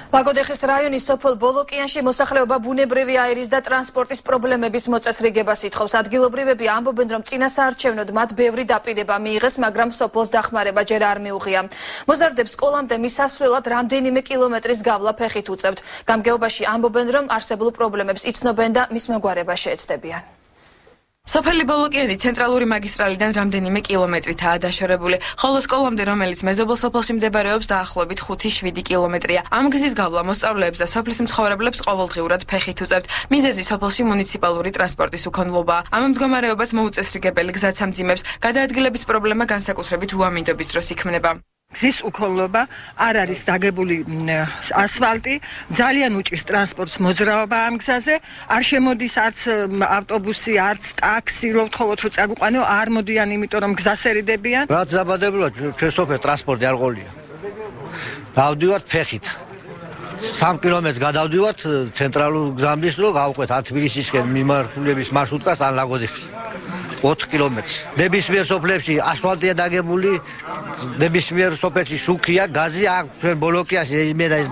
ლაგოდეხის რაიონის სოფელ ბოლოკიანში მოსახლეობა ბუნებრივი აირის და ტრანსპორტის პრობლემების მოწესრიგებას ითხოვს. ადგილობრივები ამბობენ, რომ წინასაარჩევნოდ მათ ბევრი დაპირება მიიღეს, მაგრამ სოფელს დახმარება ჯერ არ მიუღია. მოზარდებს სკოლამდე მისასვლელად რამდენიმე კილომეტრის გავლა ფეხით უწევთ. გამგეობაში ამბობენ, რომ არსებულ პრობლემებს იცნობენ და მის მოგვარება შეეცდებიან. სოფელი ბოლოკიანი ცენტრალური მაგისტრალიდან რამდენიმე კილომეტრითაა დაშორებული, ხოლო სკოლამდე, რომელიც მეზობელ სოფელში მდებარეობს, დაახლოებით 5-7 კილომეტრია. ამ გზის გავლა მოსწავლეებს და სოფლის მცხოვრებლებს ყოველდღიურად ფეხით უწევთ. მიზეზი სოფელში მუნიციპალური ტრანსპორტის უქონლობაა. ამ მდგომარეობას მოუწესრიგებელი გზაც ამძიმებს. გადაადგილების პრობლემა განსაკუთრებით უამინდობის დროს იქმნება. გზის უქონლობა, არ არის დაგებული ასფალტი, ძალიან უჭირს ტრანსპორტს მოძრაობა ამ გზაზე, არ შემოდის არც ავტობუსი, არც ტაქსი, რო ვთხოვოთ, რომ წაგვიყვანო, არ მოდიან, იმიტომ რომ გზას ერიდებიან. რაც დაბადებულად ჩვენ სოფელ ტრანსპორტი არ ყოლია. დავდივართ ფეხით. 3 კილომეტრს გადავდივართ ცენტრალურ გზამდე, რომ გავყვეთ თბილისისკენ მიმართულების მარშრუტკას ან ლაგოდეხის. 4 კილომეტრს. ნებისმიერ სოფლებში ასფალტია დაგებული, ნებისმიერ სოფელში შუქია, გაზი აქვს ჩვენ ბოლოკიაში იმედა ის